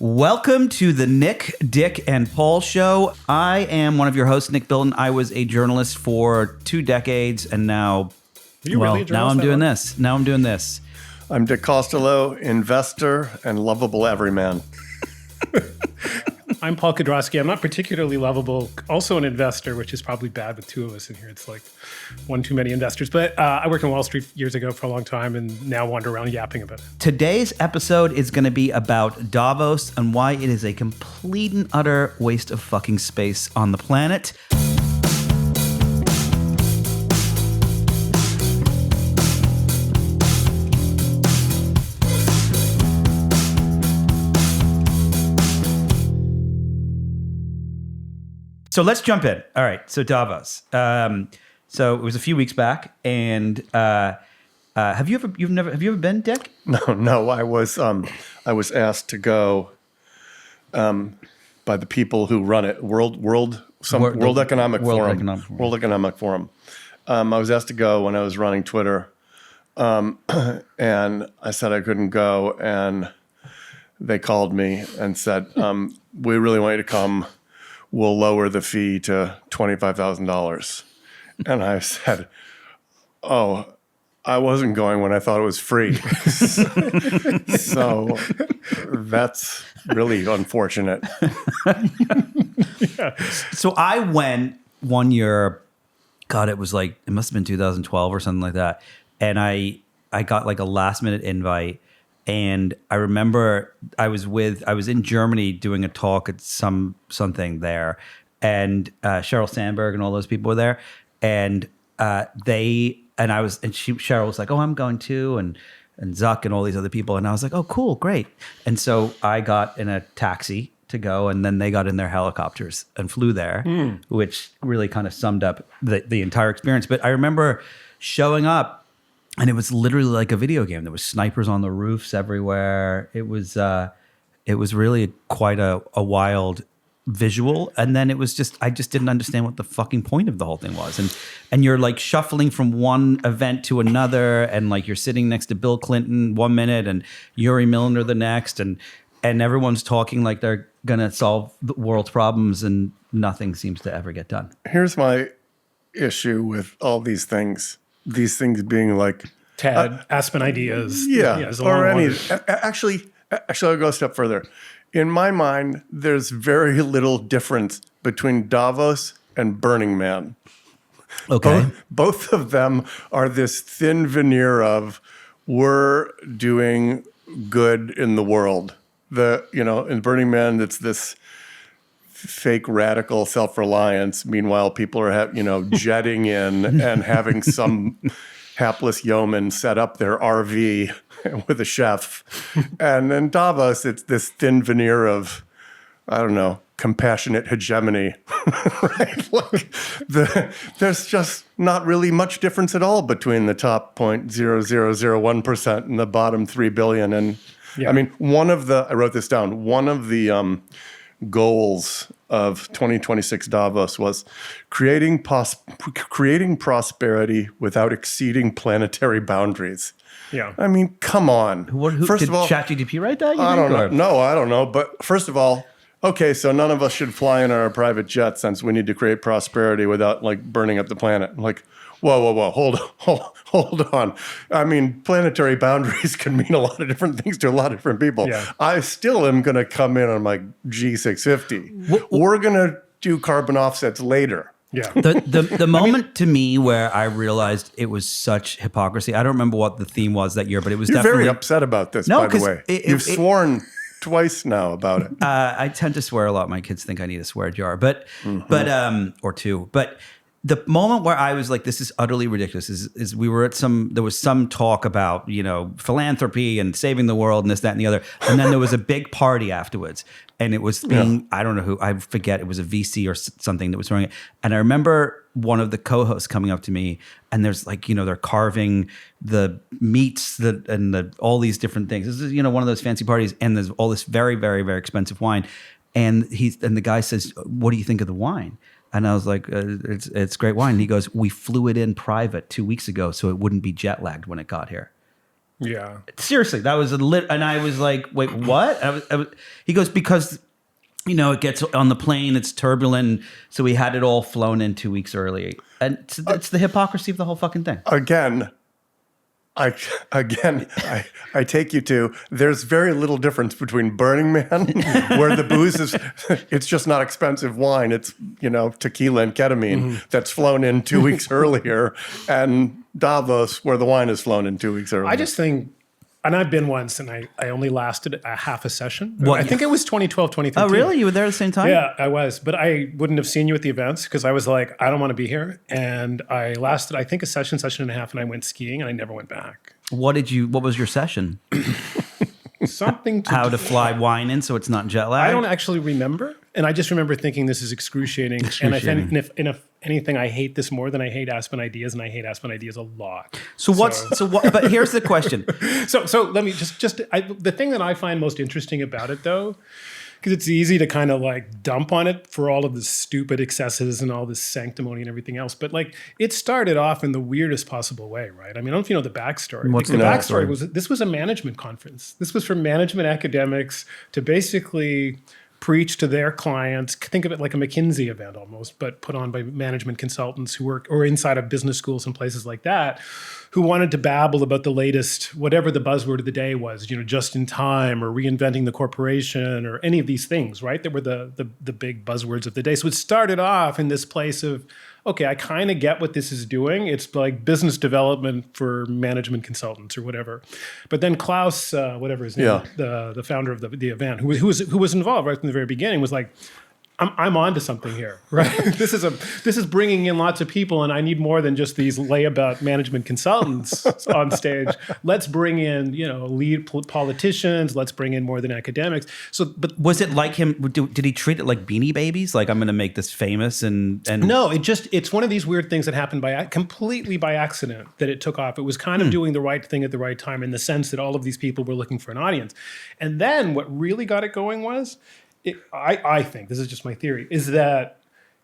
Welcome to the Nick, Dick, and Paul Show. I am one of your hosts, Nick Bilton. I was a journalist for 2 decades, and now, now I'm doing this. Now I'm doing this. I'm Dick Costolo, investor and lovable everyman. I'm Paul Kedrosky. I'm not particularly lovable, also an investor, which is probably bad with 2 of us in here. It's like one too many investors. But I worked on Wall Street years ago for a long time and now wander around yapping about it. Today's episode is going to be about Davos and why it is a complete and utter waste of fucking space on the planet. So let's jump in. All right. So Davos. So it was a few weeks back, and have you ever been, Dick? No. I was asked to go by the people who run it, World Economic Forum. I was asked to go when I was running Twitter, and I said I couldn't go, and they called me and said, "We really want you to come. We'll lower the fee to $25,000. And I said, "Oh, I wasn't going when I thought it was free." So that's really unfortunate. Yeah. So I went one year, God, it was like, it must have been 2012 or something like that. And I got like a last minute invite. And I remember I was in Germany doing a talk at something there, and Sheryl Sandberg and all those people were there, and Sheryl was like, "Oh, I'm going too," and Zuck and all these other people, and I was like, "Oh, cool, great." And so I got in a taxi to go, and then they got in their helicopters and flew there, which really kind of summed up the entire experience. But I remember showing up. And it was literally like a video game. There was snipers on the roofs everywhere. It was really quite a wild visual. And then it was I just didn't understand what the fucking point of the whole thing was. And you're like shuffling from one event to another, and like you're sitting next to Bill Clinton 1 minute and Yuri Milner the next, and everyone's talking like they're gonna solve the world's problems, and nothing seems to ever get done. Here's my issue with all these things. These things being like TED, Aspen Ideas. Or any. Actually, I'll go a step further. In my mind, there's very little difference between Davos and Burning Man. Okay. Both of them are this thin veneer of we're doing good in the world. In Burning Man, it's this fake radical self-reliance. Meanwhile, people are jetting in and having some hapless yeoman set up their RV with a chef. And in Davos, it's this thin veneer of, I don't know, compassionate hegemony. Right? Like there's just not really much difference at all between the top 0.0001% and the bottom 3 billion. And yeah. I mean, I wrote this down, one of the goals of 2026 Davos was creating prosperity without exceeding planetary boundaries. Yeah. I mean, come on. First of all, ChatGPT write that? I don't know. No, I don't know. But first of all, okay, so none of us should fly in our private jet since we need to create prosperity without like burning up the planet. Like, whoa, hold on. I mean, planetary boundaries can mean a lot of different things to a lot of different people. Yeah. I still am going to come in on my G650. We're going to do carbon offsets later. Yeah. The moment to me where I realized it was such hypocrisy, I don't remember what the theme was that year, but it was You're definitely... very upset about this, by the way. You've sworn twice now about it. I tend to swear a lot. My kids think I need a swear jar, or two. But the moment where I was like, this is utterly ridiculous is we were at there was some talk about, philanthropy and saving the world and this, that, and the other. And then there was a big party afterwards. And it was I don't know who, I forget, it was a VC or something that was throwing it. And I remember one of the co-hosts coming up to me, and there's like, they're carving the meats and all these different things. This is, one of those fancy parties, and there's all this very, very, very expensive wine. And the guy says, "What do you think of the wine?" And I was like, it's great wine. And he goes, "We flew it in private 2 weeks ago so it wouldn't be jet lagged when it got here." Yeah. Seriously, that was and I was like, wait, what? He goes, because, it gets on the plane, it's turbulent, so we had it all flown in 2 weeks early. And it's the hypocrisy of the whole fucking thing. Again, I take you to, there's very little difference between Burning Man, where the booze is, it's just not expensive wine. It's, tequila and ketamine that's flown in 2 weeks earlier, and Davos, where the wine is flown in 2 weeks earlier. I just think, and I've been once, and I only lasted a half a session. What? I think it was 2012, 2013. Oh, really? You were there at the same time? Yeah, I was. But I wouldn't have seen you at the events because I was like, I don't want to be here. And I lasted, I think, a session and a half, and I went skiing, and I never went back. What was your session? Something to How to fly wine in so it's not jet lag? I don't actually remember. And I just remember thinking this is excruciating. And if anything, I hate this more than I hate Aspen Ideas, and I hate Aspen Ideas a lot. So what? But here's the question. So let me the thing that I find most interesting about it, though, because it's easy to kind of like dump on it for all of the stupid excesses and all this sanctimony and everything else. But like, it started off in the weirdest possible way, right? I mean, I don't know if you know the backstory. What's the the backstory? backstory? This was a management conference. This was for management academics to basically preach to their clients. Think of it like a McKinsey event almost, but put on by management consultants who work or inside of business schools and places like that, who wanted to babble about the latest, whatever the buzzword of the day was, just in time or reinventing the corporation or any of these things, right? That were the big buzzwords of the day. So it started off in this place of, okay, I kind of get what this is doing. It's like business development for management consultants or whatever. But then Klaus, whatever his name, the founder of the event, who was involved right from the very beginning, was like, I'm onto something here, right? This is bringing in lots of people, and I need more than just these layabout management consultants on stage. Let's bring in, lead politicians. Let's bring in more than academics. So, but was it like him? Did he treat it like Beanie Babies? Like, I'm going to make this famous and no, it's one of these weird things that happened completely by accident that it took off. It was kind of doing the right thing at the right time in the sense that all of these people were looking for an audience. And then what really got it going was, I think, this is just my theory, is that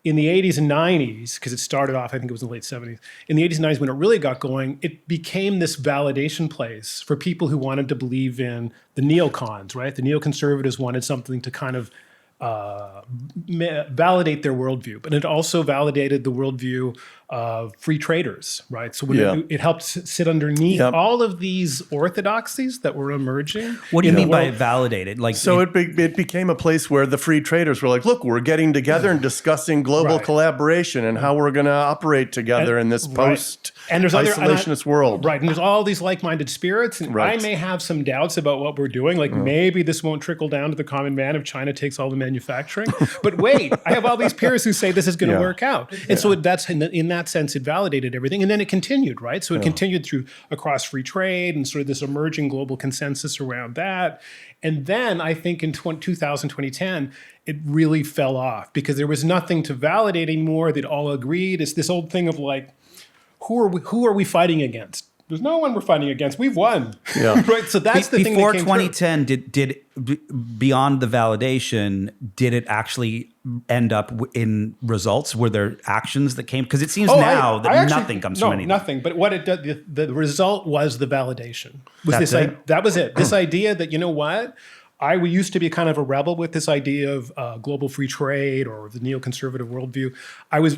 in the 80s and 90s, because it started off, I think it was in the late 70s, in the 80s and 90s when it really got going, it became this validation place for people who wanted to believe in the neocons, right? The neoconservatives wanted something to kind of validate their worldview, but it also validated the worldview of free traders, right? So when it helped sit underneath all of these orthodoxies that were emerging. What do you mean by validated? Like, so it became a place where the free traders were like, look, we're getting together and discussing global collaboration and how we're going to operate together in this post-isolationist world. Right, and there's all these like-minded spirits, and I may have some doubts about what we're doing. Like maybe this won't trickle down to the common man if China takes all the manufacturing. But wait, I have all these peers who say this is going to work out. And so that's in that sense, it validated everything. And then it continued, right? So it continued across free trade and sort of this emerging global consensus around that. And then I think in 2010, it really fell off because there was nothing to validate anymore. They'd all agreed. It's this old thing of like, who are we fighting against? There's no one we're fighting against. We've won. Yeah. Right. So that's the thing. Before 2010, did beyond the validation, did it actually end up in results? Were there actions that came? Because it seems now that nothing comes from anything. Nothing. But what it did, the result was the validation. That was it. This idea that, you know what? I used to be kind of a rebel with this idea of global free trade or the neoconservative worldview.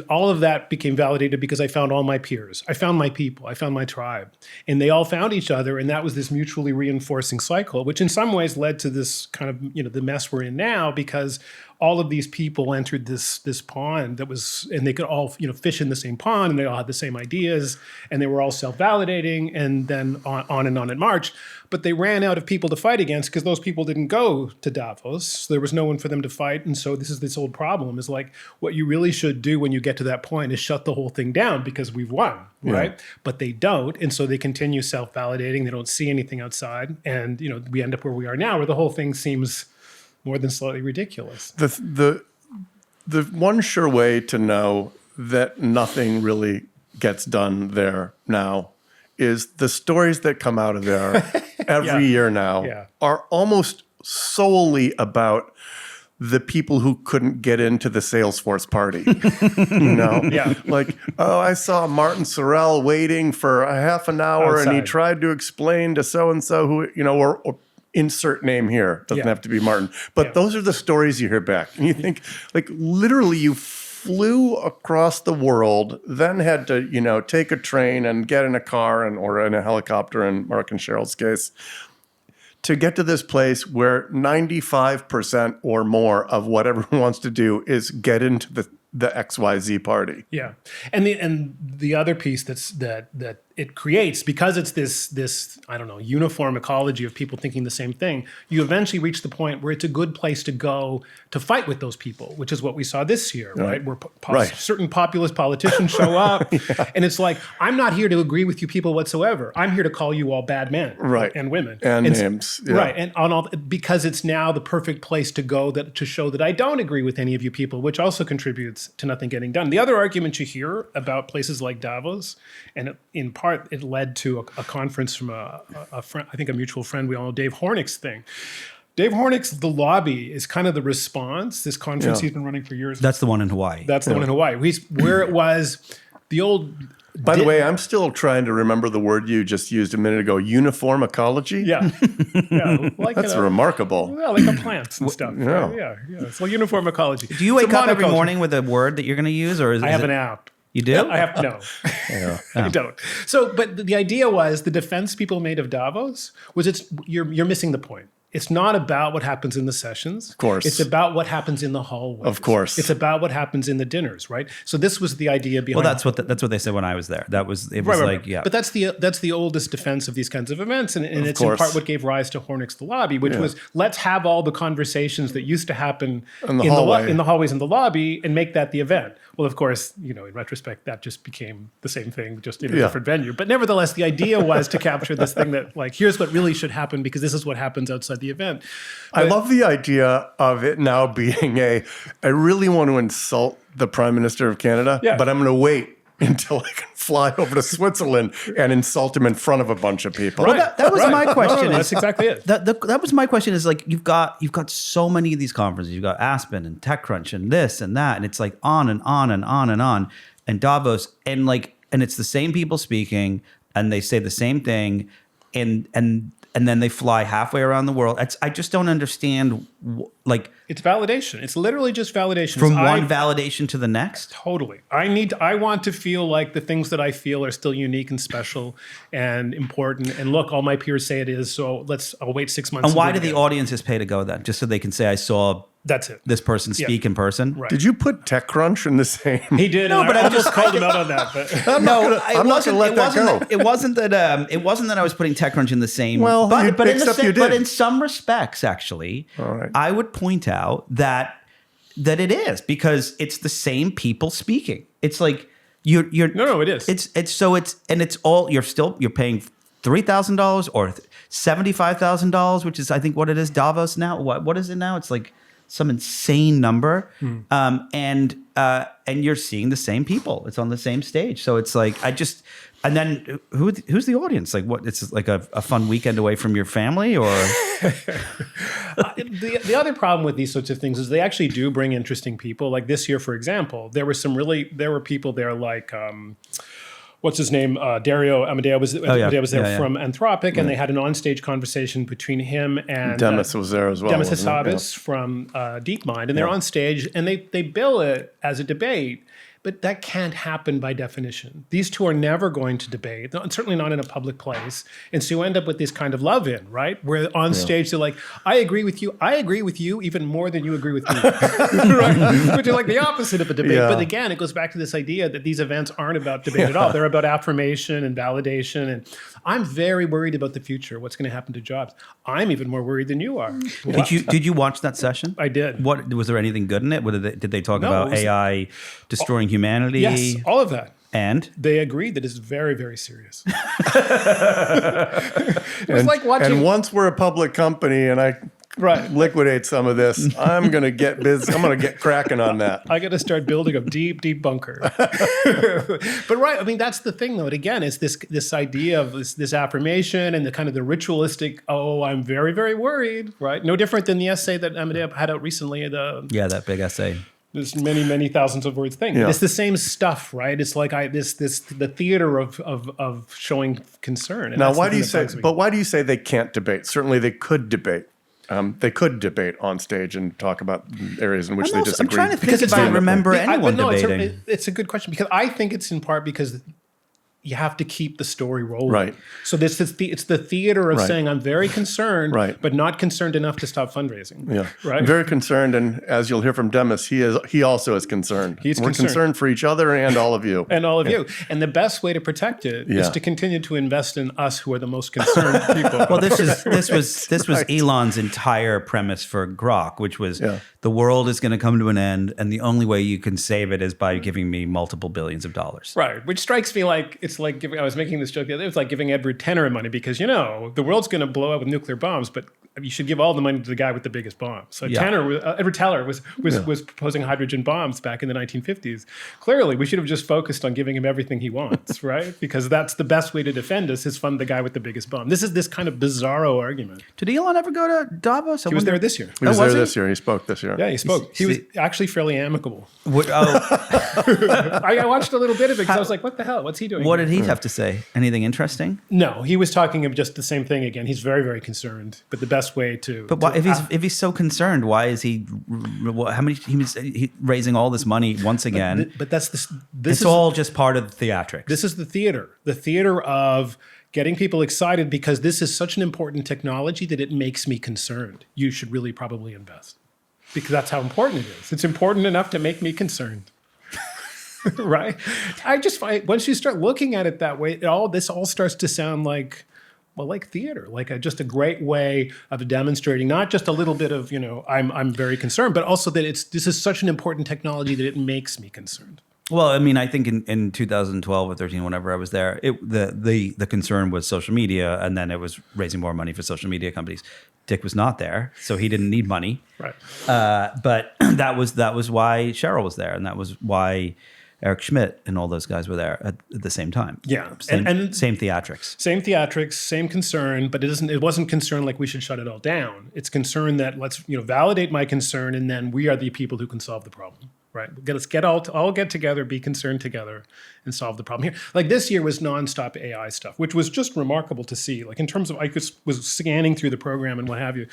All of that became validated because I found all my peers. I found my people. I found my tribe. And they all found each other. And that was this mutually reinforcing cycle, which in some ways led to this kind of, the mess we're in now, because all of these people entered this pond that was, and they could all, fish in the same pond, and they all had the same ideas, and they were all self-validating, and then on and on it marched. But they ran out of people to fight against because those people didn't go to Davos. So there was no one for them to fight. And so this is this old problem is like, what you really should do when you get to that point is shut the whole thing down because we've won, right? But they don't. And so they continue self-validating. They don't see anything outside. And, we end up where we are now, where the whole thing seems more than slightly ridiculous. The one sure way to know that nothing really gets done there now is the stories that come out of there every year now are almost solely about the people who couldn't get into the Salesforce party. Yeah. Like, oh, I saw Martin Sorrell waiting for a half an hour and he Outside. tried to explain to so-and-so who, or insert name here. Doesn't have to be Martin. But those are the stories you hear back. And you think, like, literally you flew across the world, then had to, take a train and get in a car or in a helicopter in Mark and Cheryl's case to get to this place where 95% or more of what everyone wants to do is get into the XYZ party. Yeah, and the other piece that it creates, because it's this I don't know, uniform ecology of people thinking the same thing, you eventually reach the point where it's a good place to go to fight with those people, which is what we saw this year, right? Where certain populist politicians show up, and it's like, I'm not here to agree with you people whatsoever. I'm here to call you all bad men and women. And names. Yeah. Right, and on all, because it's now the perfect place to go to show that I don't agree with any of you people, which also contributes to nothing getting done. The other argument you hear about places like Davos, and in part it led to a conference from a friend, I think a mutual friend we all know, Dave Hornick's thing. Dave Hornick's The Lobby is kind of the response. This conference he's been running for years. That's the one in Hawaii. That's the one in Hawaii. Where it was the old... By the way, I'm still trying to remember the word you just used a minute ago, uniform ecology. Yeah. Like That's remarkable. Yeah, like a plants and stuff. Yeah. Right? Yeah. So uniform ecology. Do you wake up every morning with a word that you're going to use, or is I have an app. You do? I have no. I don't. So, but the idea was the defense people made of Davos was you're missing the point. It's not about what happens in the sessions. Of course. It's about what happens in the hallways. Of course. It's about what happens in the dinners, right? So this was the idea behind. Well, that's what they said when I was there. It was like. But that's the oldest defense of these kinds of events, and it's in part what gave rise to Hornick's The Lobby, which was, let's have all the conversations that used to happen in the hallways in the lobby and make that the event. Well, of course, in retrospect, that just became the same thing, just in a different venue. But nevertheless, the idea was to capture this thing that, like, here's what really should happen because this is what happens outside the event. I love the idea of it now being I really want to insult the Prime Minister of Canada, but I'm going to wait until I can fly over to Switzerland and insult him in front of a bunch of people. Right. Well, that was my question. No, that's exactly it. That was my question. Is like you've got so many of these conferences. You've got Aspen and TechCrunch and this and that, and it's like on and on and on and on, and Davos, and it's the same people speaking, and they say the same thing, and then they fly halfway around the world. I just don't understand. It's validation. It's literally just validation. From one validation to the next. Totally. I want to feel like the things that I feel are still unique and special and important. And look, all my peers say it is. So I'll wait 6 months. And why do the audiences pay to go then? Just so they can say, I saw That's it. this person speak in person? Right. Did you put TechCrunch in the same? He did. No, but I just called him out on that. But I'm not going to let that go. It wasn't that I was putting TechCrunch in the same. Well, but in some respects, actually, all right. I would point out that it is, because it's the same people speaking. It's like you're No, it is. It's all you're paying $3,000 or $75,000, which is I think what it is. Davos now. What is it now? It's like some insane number, and you're seeing the same people. It's on the same stage, so it's like and then who's the audience? Like what? It's like a fun weekend away from your family, or the other problem with these sorts of things is they actually do bring interesting people. Like this year, for example, there were people there like. What's his name? Dario Amadeo was there from Anthropic, and they had an onstage conversation between him and Demis was there as well. Demis Hassabis from DeepMind, and they're on stage, and they bill it as a debate. But that can't happen by definition. These two are never going to debate, certainly not in a public place. And so you end up with this kind of love-in, right? Where on stage they're like, I agree with you even more than you agree with me. Right? Which is like the opposite of a debate. Yeah. But again, it goes back to this idea that these events aren't about debate at all. They're about affirmation and validation. And I'm very worried about the future, what's going to happen to jobs. I'm even more worried than you are. Did you watch that session? I did. What was there anything good in it? Did they talk about AI destroying humanity? Yes, all of that. And they agreed that it's very, very serious. It was like watching. And once we're a public company, and I Right. liquidate some of this. I'm going to get busy. I'm going to get cracking on that. I got to start building a deep, deep bunker. But right, I mean, that's the thing, though. And again, it's this idea of this affirmation and the kind of the ritualistic. Oh, I'm very, very worried. Right. No different than the essay that Amadeo had out recently. That big essay. This many, many thousands of words thing. Yeah. It's the same stuff, right? It's like the theater of showing concern. And Now, that's the why do thing you that say? bugs me. But why do you say they can't debate? Certainly, they could debate. They could debate on stage and talk about areas in which they disagree. I'm trying to think Because if it's I not- remember Yeah, anyone but no, debating. It's a good question because I think it's in part because you have to keep the story rolling. Right. So it's the theater of Right. saying I'm very concerned, Right. but not concerned enough to stop fundraising. Yeah, Right. Very concerned, and as you'll hear from Demis, he also is concerned. He's We're concerned for each other and all of you. And all of you. And the best way to protect it is Yeah. to continue to invest in us who are the most concerned people. Well, this was Elon's entire premise for Grok, which was the world is going to come to an end, and the only way you can save it is by giving me multiple billions of dollars. Right, which strikes me like it's like giving. I was making this joke the other day. It's like giving Edward Tenner money because the world's going to blow up with nuclear bombs, but you should give all the money to the guy with the biggest bomb. So Edward Teller was proposing hydrogen bombs back in the 1950s. Clearly, we should have just focused on giving him everything he wants, right? Because that's the best way to defend us is fund the guy with the biggest bomb. This is this kind of bizarro argument. Did Elon ever go to Davos? He was there this year. He was was there he? this year. He spoke this year. Yeah, he spoke. He was actually fairly amicable. Oh, I watched a little bit of it because I was like, what the hell? What's he doing? what did he have to say? Anything interesting? No, he was talking of just the same thing again. He's very, very concerned. But the best way to... But why, if he's so concerned, why is he? How many? He's raising all this money once again. But that's this It's is all just part of the theatrics. this is the theater of getting people excited because this is such an important technology that it makes me concerned. You should really probably invest because that's how important it is. It's important enough to make me concerned. Right? I just find once you start looking at it that way, this all starts to sound like theater, like just a great way of demonstrating not just a little bit of I'm very concerned, but also that this is such an important technology that it makes me concerned. Well, I mean, I think in 2012 or 13, whenever I was there, the concern was social media, and then it was raising more money for social media companies. Dick was not there, so he didn't need money. Right. But that was why Cheryl was there, and that was why Eric Schmidt and all those guys were there at the same time. Yeah, Same and theatrics. Same theatrics, same concern, but it wasn't concern like we should shut it all down. It's concern that let's validate my concern, and then we are the people who can solve the problem. Right? Let's all get together, be concerned together, and solve the problem here. Like this year was nonstop AI stuff, which was just remarkable to see. Like in terms of, I was scanning through the program and what have you,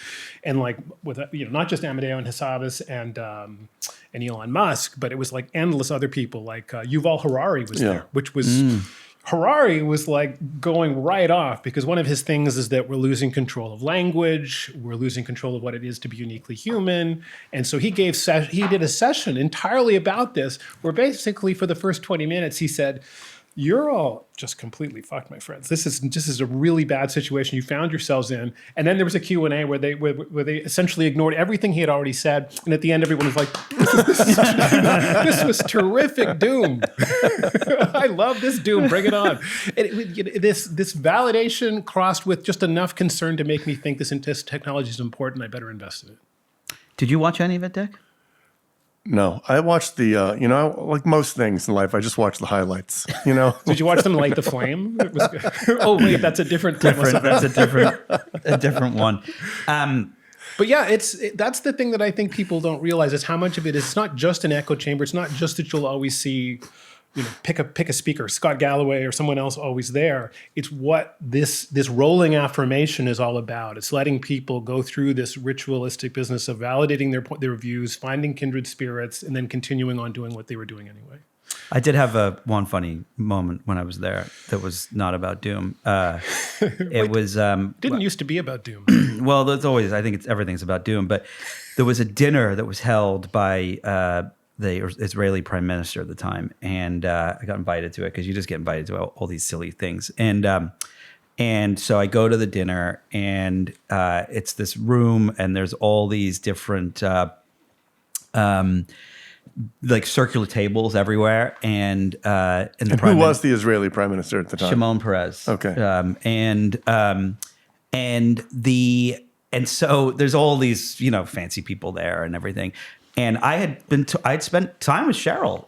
and like with not just Amadeo and Hassabis and Elon Musk, but it was like endless other people. Like Yuval Harari was there, which was. Harari was like going right off because one of his things is that we're losing control of language, we're losing control of what it is to be uniquely human, and so he did a session entirely about this, where basically for the first 20 minutes he said, "You're all just completely fucked, my friends. This is a really bad situation you found yourselves in." And then there was a Q&A where they essentially ignored everything he had already said, and at the end everyone was like, "This was terrific doom. I love this doom. Bring it on." This validation crossed with just enough concern to make me think this technology is important. I better invest in it. Did you watch any of it, Dick? No, I watched the, like most things in life, I just watch the highlights, Did you watch them light the flame? Oh, wait, that's a different That's a different one. But yeah, that's the thing that I think people don't realize is how much of it is. It's not just an echo chamber. It's not just that you'll always see, pick a speaker, Scott Galloway or someone else always there. It's what this rolling affirmation is all about. It's letting people go through this ritualistic business of validating their views, finding kindred spirits, and then continuing on doing what they were doing anyway. I did have one funny moment when I was there that was not about doom. It was Didn't used to be about doom. well, there's always, I think everything's about doom, but there was a dinner that was held by the Israeli prime minister at the time, and I got invited to it because you just get invited to all these silly things, and so I go to the dinner, and it's this room, and there's all these different like circular tables everywhere, and who was the Israeli prime minister at the time? Shimon Peres. Okay. And so there's all these, fancy people there and everything. And I'd spent time with Cheryl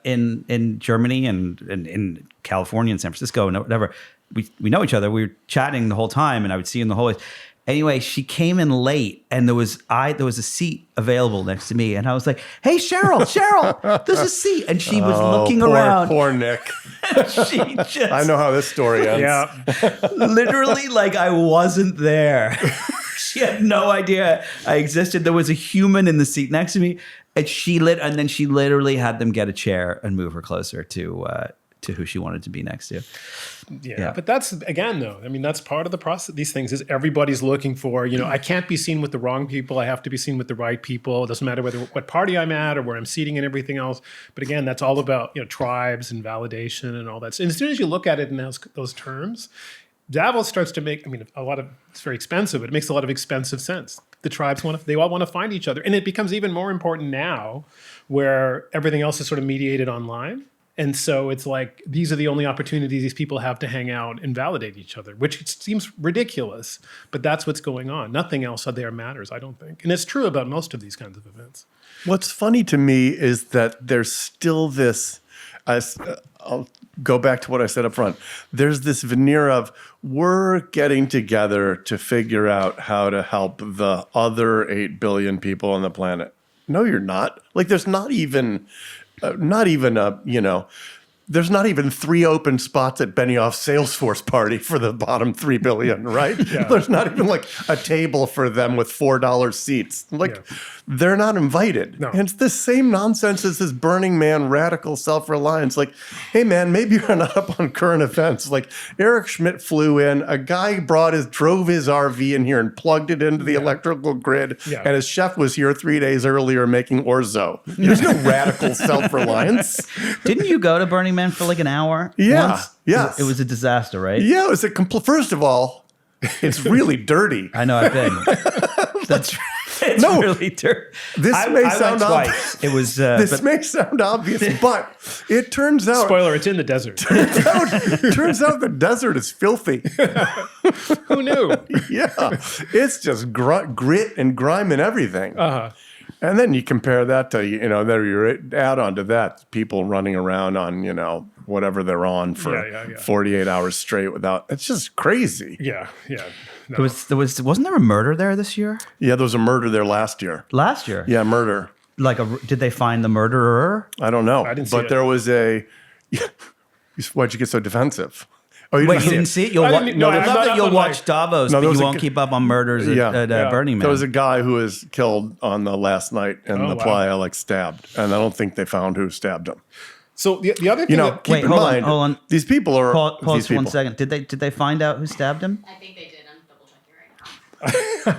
in Germany and in California and San Francisco and whatever. We know each other. We were chatting the whole time, and I would see him the whole way. Anyway, she came in late, and there was a seat available next to me, and I was like, "Hey, Cheryl, there's a seat." And she was looking around. Poor Nick. She just, I know how this story ends. Yeah. literally, like I wasn't there. She had no idea I existed. There was a human in the seat next to me, and then she literally had them get a chair and move her closer to who she wanted to be next to. Yeah, but that's, again, though, I mean, that's part of the process. These things is everybody's looking for, I can't be seen with the wrong people. I have to be seen with the right people. It doesn't matter what party I'm at or where I'm seating and everything else. But again, that's all about, tribes and validation and all that. And as soon as you look at it in those terms, Davos starts to make, it's very expensive, but it makes a lot of expensive sense. The tribes they all want to find each other. And it becomes even more important now where everything else is sort of mediated online. And so it's like, these are the only opportunities these people have to hang out and validate each other, which seems ridiculous, but that's what's going on. Nothing else out there matters, I don't think. And it's true about most of these kinds of events. What's funny to me is that there's still this, I'll go back to what I said up front. There's this veneer of, we're getting together to figure out how to help the other 8 billion people on the planet. No, you're not. Like, there's not even there's not even 3 open spots at Benioff's Salesforce party for the bottom 3 billion, right? Yeah. There's not even like a table for them with $4 seats. They're not invited. No. And it's the same nonsense as this Burning Man radical self-reliance. Like, hey man, maybe you're not up on current events. Like, Eric Schmidt flew in, a guy drove his RV in here and plugged it into the electrical grid. Yeah. And his chef was here 3 days earlier making orzo. There's no radical self-reliance. Didn't you go to Burning Man for like an hour? Yeah. Once? Yes. It was a disaster, right? Yeah, it was a complete. First of all, it's really dirty. I know, I've been. That's it's No. really dirty. This I may went sound twice. obvious. It was This may sound obvious, but it turns out Spoiler, it's in the desert. turns out the desert is filthy. Who knew? Yeah, it's just grit and grime and everything. Uh-huh. And then you compare that to there you add on to that people running around on whatever they're on for 48 hours straight without. It's just crazy. Yeah. No. wasn't there a murder there this year? Yeah, there was a murder there last year. Last year? Yeah, murder. Did they find the murderer? I don't know. I didn't see but it. there was a. Why'd you get so defensive? Oh, you Wait, you didn't see it? You'll I watch. didn't- no, I I'm love not that up you'll on watch Davos, No, but there you was a won't g- keep up on murders at Burning Man. There was a guy who was killed on the last night in the wow. playa, stabbed, and I don't think they found who stabbed him. So the other thing that Keep Wait, in hold mind, on. these people are. Pause these for 1 people. second. Did they find out who stabbed him? I think they did. I'm double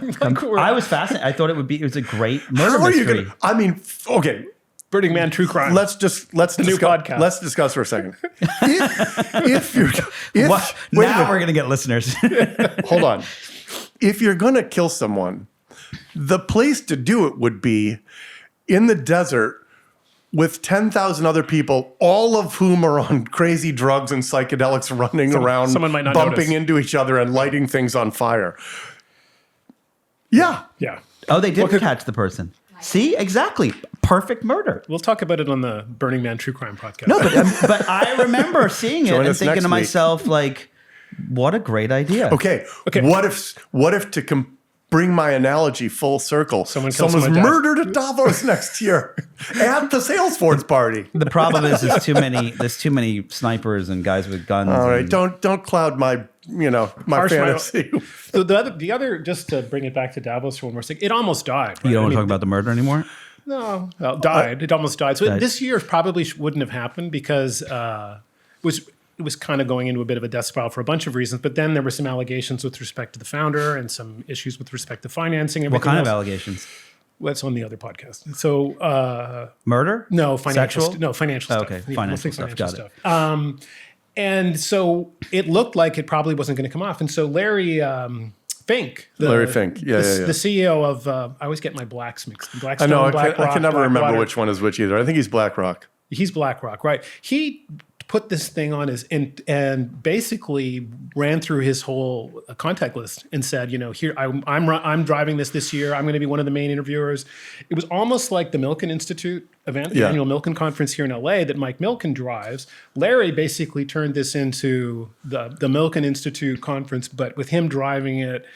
checking right now. I was fascinated. I thought it was a great murder How are you mystery. gonna? I mean, okay. Burning Man True Crime. Let's new discuss. podcast. Let's discuss for a second. If you're, wait a now minute. we're gonna get listeners. Hold on. If you're going to kill someone, the place to do it would be in the desert with 10,000 other people, all of whom are on crazy drugs and psychedelics running around, someone might not bumping notice. into each other and lighting things on fire. Yeah. Yeah. Oh, they didn't catch the person. See, exactly. Perfect murder. We'll talk about it on the Burning Man True Crime podcast. No, but I remember seeing it Join and us thinking next to week. myself, like, what a great idea. Okay. What if to bring my analogy full circle, Someone's someone's murdered at Davos next year at the Salesforce party? The problem is there's too many snipers and guys with guns. All right, and- don't cloud my my fantasy. So the other, just to bring it back to Davos for one more second, it almost died. Right? You don't want to I mean, talk about the murder anymore? No, well, died. It almost died. So Died. this year probably wouldn't have happened because it was kind of going into a bit of a death spiral for a bunch of reasons. But then there were some allegations with respect to the founder and some issues with respect to financing. What kind of else. allegations? That's on the other podcast. So Murder? no, financial. Sexual? Financial Oh, stuff. okay, Yeah, financial mostly stuff. Got it. stuff. And so it looked like it probably wasn't going to come off. And so Larry Fink, Larry Fink, yeah. the CEO of I always get my blacks mixed. I Blackstone, know. I BlackRock, can never remember Blackwater. which one is which either. I think he's BlackRock. He's BlackRock, right? He put this thing on his and basically ran through his whole contact list and said, here I'm driving this year. I'm going to be one of the main interviewers. It was almost like the Milken Institute event, the annual Milken conference here in LA that Mike Milken drives. Larry basically turned this into the Milken Institute conference, but with him driving it.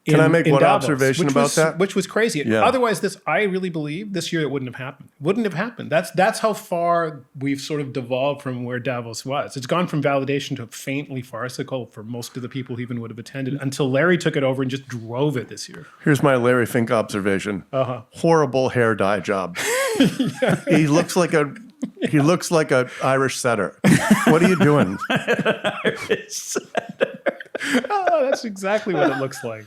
Can I make one Davos, observation about that? Which was crazy. Yeah. Otherwise, I really believe this year it wouldn't have happened. Wouldn't have happened. That's how far we've sort of devolved from where Davos was. It's gone from validation to faintly farcical for most of the people who even would have attended until Larry took it over and just drove it this year. Here's my Larry Fink observation. Horrible hair dye job. He looks like a Irish setter. What are you doing? Irish setter. Oh, that's exactly what it looks like.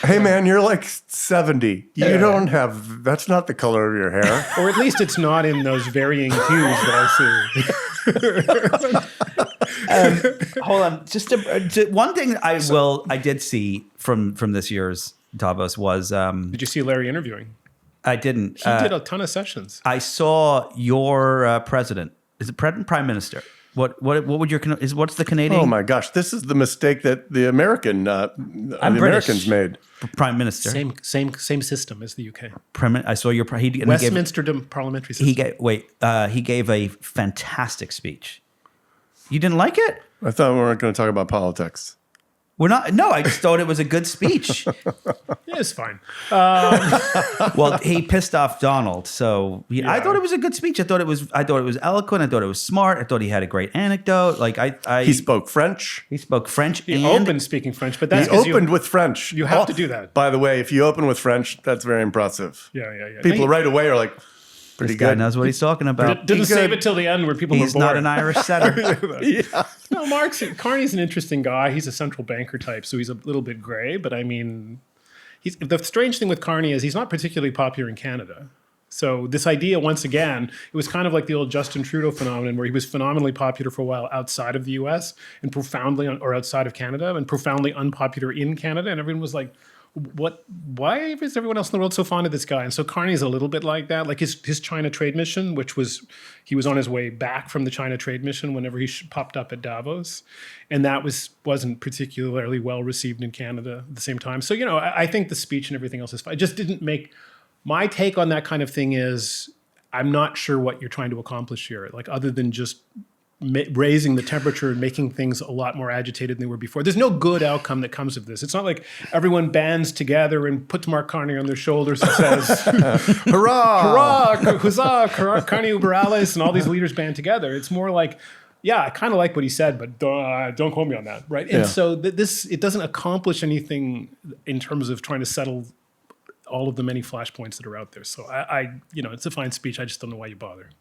Hey man, you're like 70. You don't have, that's not the color of your hair. Or at least it's not in those varying hues that I see. Hold on, just one thing I did see from this year's Davos was Did you see Larry interviewing? I didn't. He did a ton of sessions. I saw your president. Is it prime minister? What would what's the Canadian? Oh my gosh, this is the mistake that the Americans made. Prime minister. Same system as the UK. I saw your Westminster parliamentary system. He gave a fantastic speech. You didn't like it? I thought we weren't going to talk about politics. We're not. No, I just thought it was a good speech. Yeah, it's fine. Well, he pissed off Donald, so I thought it was a good speech. I thought it was eloquent. I thought it was smart. I thought he had a great anecdote. He spoke French. He spoke French. He opened speaking French, but that's he opened with French. You have to do that. By the way, if you open with French, that's very impressive. Yeah. People right away are like, pretty This guy good. knows what he's talking about. Didn't save it till the end where people He's were bored. not an Irish setter. No, Carney's an interesting guy. He's a central banker type, so he's a little bit gray. But I mean, the strange thing with Carney is he's not particularly popular in Canada. So this idea, once again, it was kind of like the old Justin Trudeau phenomenon where he was phenomenally popular for a while outside of the US and or outside of Canada and profoundly unpopular in Canada. And everyone was like, why is everyone else in the world so fond of this guy? And so Carney's a little bit like that. Like his China trade mission, he was on his way back from the China trade mission whenever he popped up at Davos. And that wasn't particularly well received in Canada at the same time. So, I think the speech and everything else is fine. It just didn't make, my take on that kind of thing is, I'm not sure what you're trying to accomplish here. Like other than just raising the temperature and making things a lot more agitated than they were before. There's no good outcome that comes of this. It's not like everyone bands together and puts Mark Carney on their shoulders and says, hurrah, huzzah, Carney uber alles, and all these leaders band together. It's more like, yeah, I kind of like what he said, but don't quote me on that, right? And so it doesn't accomplish anything in terms of trying to settle all of the many flashpoints that are out there. So it's a fine speech. I just don't know why you bother.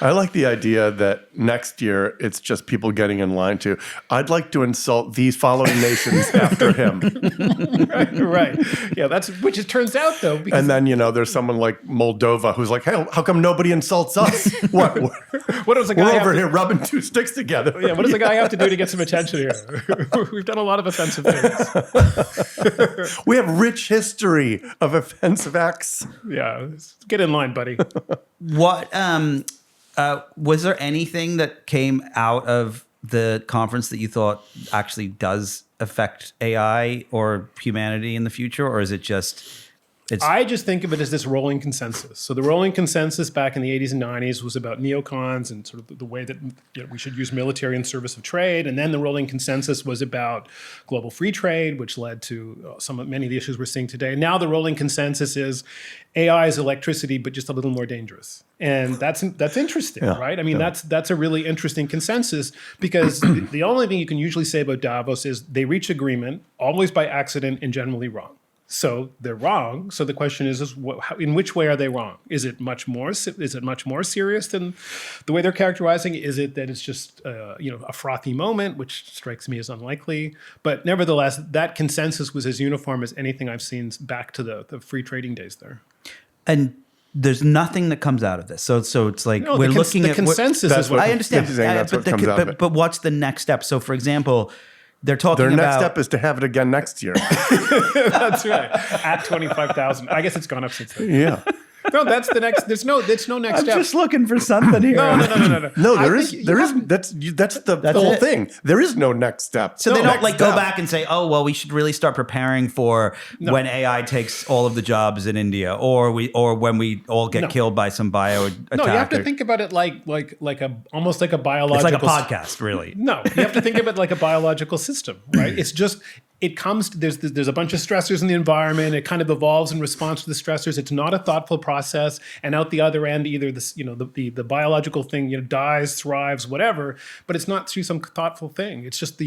I like the idea that next year it's just people getting in line to, I'd like to insult these following nations after him. Right. Yeah, which it turns out though. Because and then, there's someone like Moldova who's like, hey, how come nobody insults us? What does a guy we're over here rubbing two sticks together. Yeah, what does a guy have to do to get some attention here? We've done a lot of offensive things. We have rich history of offensive acts. Yeah, get in line, buddy. What was there anything that came out of the conference that you thought actually does affect AI or humanity in the future, or is it just? I just think of it as this rolling consensus. So the rolling consensus back in the 80s and 90s was about neocons and sort of the way that we should use military in service of trade. And then the rolling consensus was about global free trade, which led to many of the issues we're seeing today. Now the rolling consensus is AI is electricity, but just a little more dangerous. And that's interesting, right? I mean, that's a really interesting consensus because the only thing you can usually say about Davos is they reach agreement, always by accident and generally wrong. So they're wrong. So the question is in which way are they wrong? Is it much more serious than the way they're characterizing? Is it that it's just a frothy moment, which strikes me as unlikely? But nevertheless, that consensus was as uniform as anything I've seen back to the free trading days there. And there's nothing that comes out of this. So it's like we're looking at consensus is what I understand. That's what comes out of it. But what's the next step? So for example, they're talking about... Their next step is to have it again next year. That's right. At 25,000. I guess it's gone up since then. Yeah. No, that's the next. There's no next I'm step. just looking for something here. No. No, I there is. think There you is. have- That's the whole it. thing. There is no next step. So they No don't next go step. back and say, "Oh, well, we should really start preparing for when AI takes all of the jobs in India, or when we all get killed by some bio attack." No, you have to think about it like almost like a biological. It's like a podcast, really. No, you have to think of it like a biological system, right? It's just it comes. There's a bunch of stressors in the environment. It kind of evolves in response to the stressors. It's not a thoughtful process, and out the other end, either this the biological thing dies, thrives, whatever, but it's not through some thoughtful thing. It's just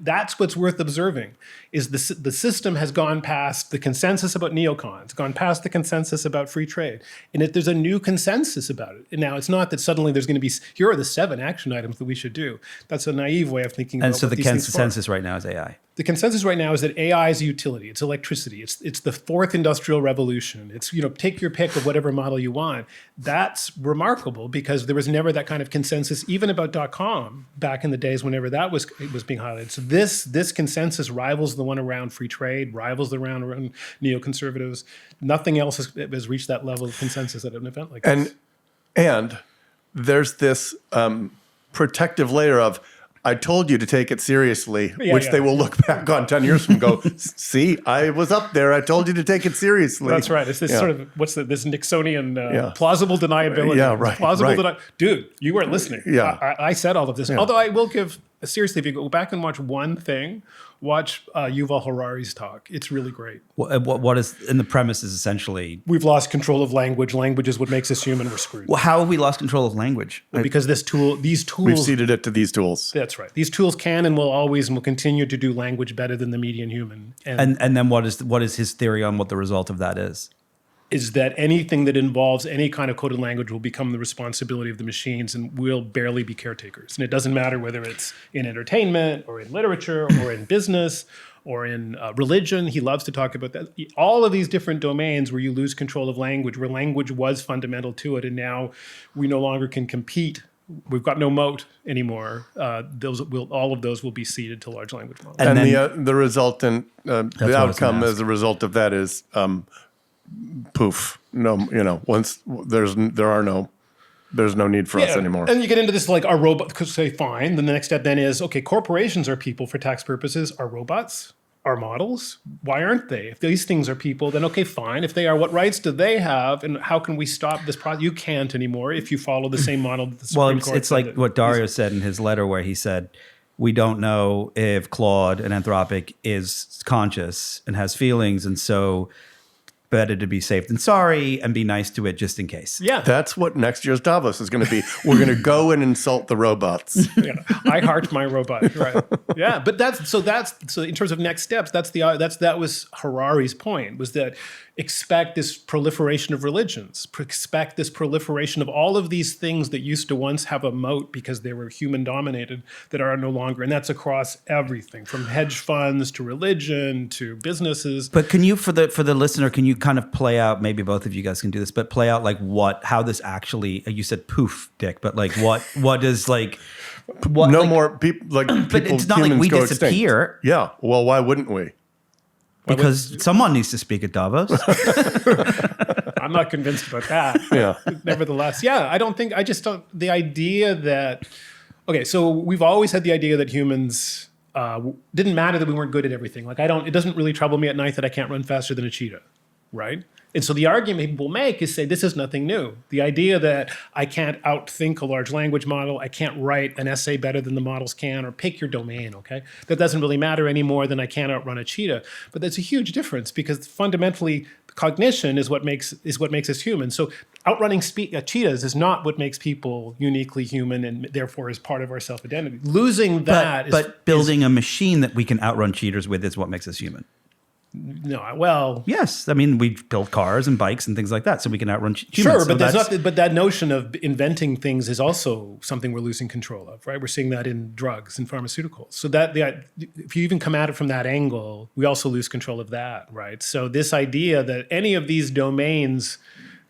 that's what's worth observing. Is the system has gone past the consensus about neocons, gone past the consensus about free trade, and there's a new consensus about it. And now it's not that suddenly there's going to be here are the 7 action items that we should do. That's a naive way of thinking. And about so what the these things are. consensus right now is AI. The consensus right now is that AI is a utility. It's electricity. It's the 4th industrial revolution. It's take your pick of whatever model you want. That's remarkable because there was never that kind of consensus even about .com back in the days whenever that was being highlighted. So this consensus rivals the one around free trade, rivals the one around neoconservatives. Nothing else has reached that level of consensus at an event like this. And there's this protective layer of, I told you to take it seriously, which they will look back on 10 years from and go, see, I was up there. I told you to take it seriously. That's right. It's this sort of, this Nixonian plausible deniability. Yeah, right. Plausible Dude, you weren't listening. Yeah. I said all of this. Yeah. Although I will give, seriously, if you go back and watch one thing, watch Yuval Harari's talk. It's really great. What is, and the premise is essentially, We've lost control of language. Language is what makes us human. We're screwed. well, how have we lost control of language? Because these tools. We've ceded it to these tools. That's right. These tools can and will always and will continue to do language better than the median human. And then what is his theory on what the result of that is? Is that anything that involves any kind of coded language will become the responsibility of the machines and will barely be caretakers. And it doesn't matter whether it's in entertainment or in literature or in business or in religion. He loves to talk about that. All of these different domains where you lose control of language, where language was fundamental to it, and now we no longer can compete. We've got no moat anymore. All of those will be ceded to large language models. And then- the resultant, the what I was gonna outcome ask. as a result of that is poof. No, once there's no need for us anymore. And you get into this like, are robots, because say fine, then the next step then is, okay, corporations are people for tax purposes. Are robots? Are models? Why aren't they? If these things are people, then okay, fine. If they are, what rights do they have? And how can we stop this process? You can't anymore if you follow the same model that the Supreme Court It's said like that- what Dario said in his letter where he said, we don't know if Claude and Anthropic is conscious and has feelings, and so better to be safe than sorry and be nice to it just in case. Yeah. That's what next year's Davos is going to be. We're going to go and insult the robots. I heart my robot, right? Yeah, but that's so in terms of next steps. That was Harari's point, was that expect this proliferation of religions, expect this proliferation of all of these things that used to once have a moat because they were human dominated that are no longer, and that's across everything from hedge funds to religion to businesses. But can you, for the listener, can you kind of play out, maybe both of you guys can do this, but play out like how this actually, you said poof, Dick, but like what is like, what, No like, more people, like but people, it's not like humans we go disappear. extinct. Yeah, well, why wouldn't we? Because someone needs to speak at Davos. I'm not convinced about that. Yeah. Nevertheless, I just don't, the idea that, okay, so we've always had the idea that humans, didn't matter that we weren't good at everything. Like it doesn't really trouble me at night that I can't run faster than a cheetah, right? And so the argument people make is say, this is nothing new. The idea that I can't outthink a large language model, I can't write an essay better than the models can, or pick your domain, okay? That doesn't really matter any more than I can't outrun a cheetah. But that's a huge difference because fundamentally cognition is what makes us human. So outrunning cheetahs is not what makes people uniquely human and therefore is part of our self-identity. Losing that but building a machine that we can outrun cheaters with is what makes us human. No, well, Yes, I mean we build cars and bikes and things like that, so we can outrun humans. sure, So but that's but that notion of inventing things is also something we're losing control of, right? We're seeing that in drugs and pharmaceuticals. So if you even come at it from that angle, we also lose control of that, right? So this idea that any of these domains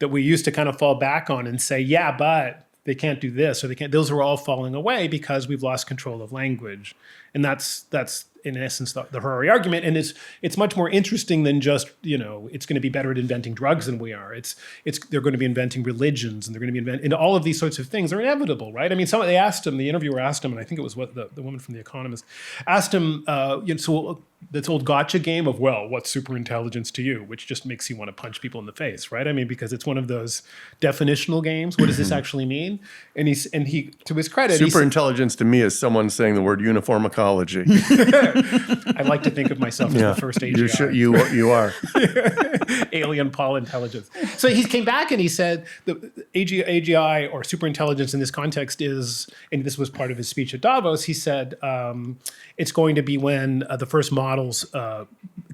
that we used to kind of fall back on and say, yeah, but they can't do this or they can't, those are all falling away because we've lost control of language. And that's in essence the Harari argument. And it's much more interesting than just, it's going to be better at inventing drugs than we are. They're going to be inventing religions, and they're going to be and all of these sorts of things are inevitable, right? I mean, the interviewer asked him, and I think it was what the woman from The Economist asked him, so this old gotcha game of, well, what's superintelligence to you? Which just makes you want to punch people in the face, right? I mean, because it's one of those definitional games. What does this actually mean? And he, to his credit, superintelligence to me is someone saying the word uniform ecology. I like to think of myself as the first AGI. You are. Alien Paul intelligence. So he came back and he said the AGI or superintelligence in this context is, and this was part of his speech at Davos, he said it's going to be when the first models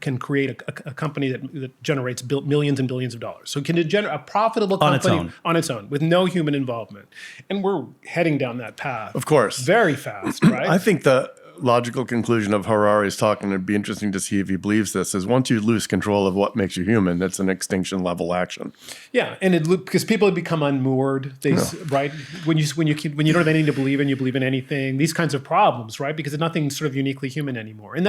can create a company that generates millions and billions of dollars. So it can generate a profitable company on its own with no human involvement. And we're heading down that path. Of course. Very fast, right? I think the logical conclusion of Harari's talk, and it'd be interesting to see if he believes this, is once you lose control of what makes you human, that's an extinction level action. Yeah, and because people have become unmoored, right? When you don't have anything to believe in, you believe in anything. These kinds of problems, right? Because nothing's sort of uniquely human anymore, and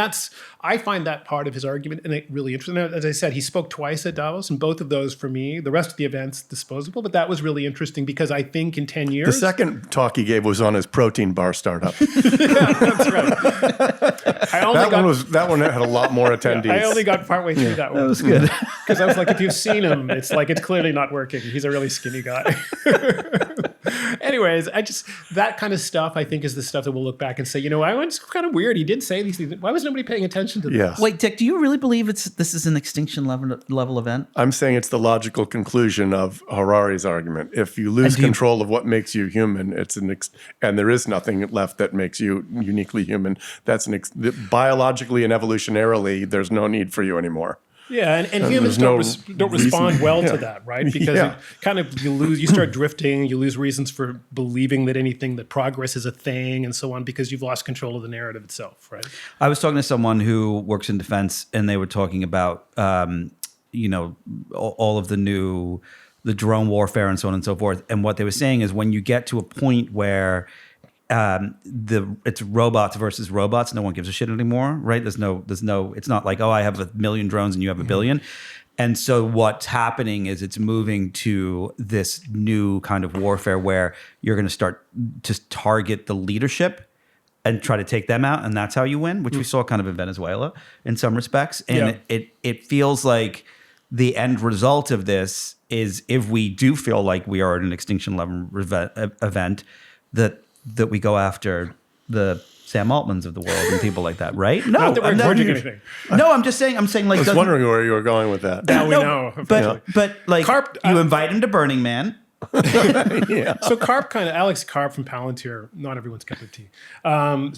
I find that part of his argument and it really interesting. As I said, he spoke twice at Davos, and both of those for me, the rest of the event's disposable, but that was really interesting because I think in 10 years, the second talk he gave was on his protein bar startup. Yeah, that's right. That one had a lot more attendees. I only got partway through that one. That was good. Because I was like, if you've seen him, it's clearly not working. He's a really skinny guy. Anyways, that kind of stuff I think is the stuff that we'll look back and say, it's kind of weird. He did say these things. Why was nobody paying attention to this? Yes. Wait, Dick, do you really believe this is an extinction level event? I'm saying it's the logical conclusion of Harari's argument. If you lose control of what makes you human, and there is nothing left that makes you uniquely human, that's biologically and evolutionarily, there's no need for you anymore. Yeah, and humans don't respond well to that, right? Because you start drifting, you lose reasons for believing that progress is a thing and so on because you've lost control of the narrative itself, right? I was talking to someone who works in defense, and they were talking about, all of the drone warfare and so on and so forth. And what they were saying is when you get to a point where it's robots versus robots, no one gives a shit anymore, right? There's no, it's not like, I have 1 million drones and you have 1 billion. And so what's happening is it's moving to this new kind of warfare where you're going to start to target the leadership and try to take them out. And that's how you win, which we saw kind of in Venezuela in some respects. And it feels like the end result of this is if we do feel like we are at an extinction level event, that we go after the Sam Altmans of the world and people like that, right? No, not that we're encouraging anything. No, I'm saying like. I was wondering where you were going with that. Now we know. But like, you invite him to Burning Man. So Alex Karp from Palantir, not everyone's cup of tea,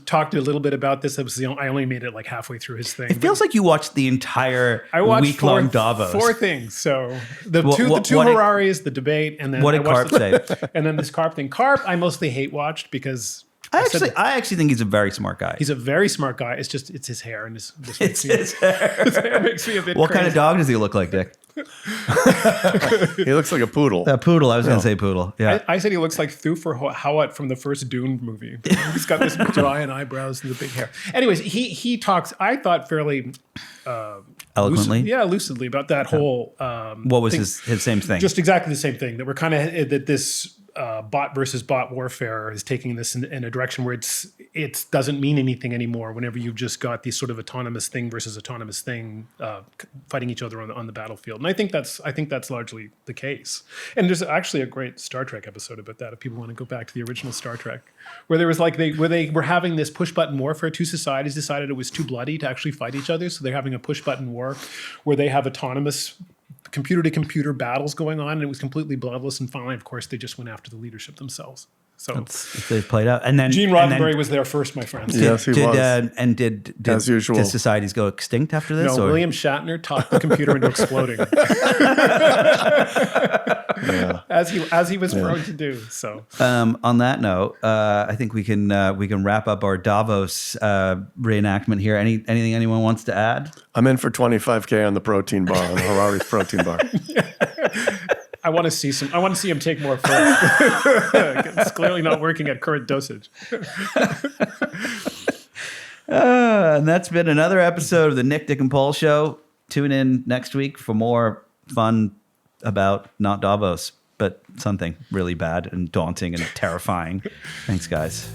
talked a little bit about this. I only made it like halfway through his thing. It feels like you watched the entire week-long Davos. 4 things. So the two Hararis, the debate, and then what did Karp say? And then this Karp thing. Karp, I mostly hate watched because I actually think he's a very smart guy. He's a very smart guy. It's his hair and his hair. His hair makes me a bit. What kind of dog does he look like, Dick? He looks like a poodle. A poodle. I was going to say poodle. Yeah. I said he looks like Thufir Hawat from the first Dune movie. He's got this giant eyebrows and the big hair. Anyways, he talks, I thought, fairly eloquently. Lucidly about that whole. What was his same thing? Just exactly the same thing. That we're kind of that this. Bot versus bot warfare is taking this in a direction where it doesn't mean anything anymore. Whenever you've just got these sort of autonomous thing versus autonomous thing fighting each other on the battlefield, and I think that's largely the case. And there's actually a great Star Trek episode about that. If people want to go back to the original Star Trek, where there was where they were having this push button warfare. Two societies decided it was too bloody to actually fight each other, so they're having a push button war where they have autonomous computer-to-computer battles going on, and it was completely bloodless. And finally, of course, they just went after the leadership themselves. So they played out, and then Gene Roddenberry was there first, my friends. Yes, he was. And did as usual, did societies go extinct after this? No, William Shatner talked the computer into exploding, as he was prone to do. So, on that note, I think we can wrap up our Davos reenactment here. Anything anyone wants to add? I'm in for $25K on the protein bar, on Harari's protein bar. I want to see him take more first. It's clearly not working at current dosage. And that's been another episode of the Nick, Dick, and Paul Show. Tune in next week for more fun about not Davos, but something really bad and daunting and terrifying. Thanks, guys.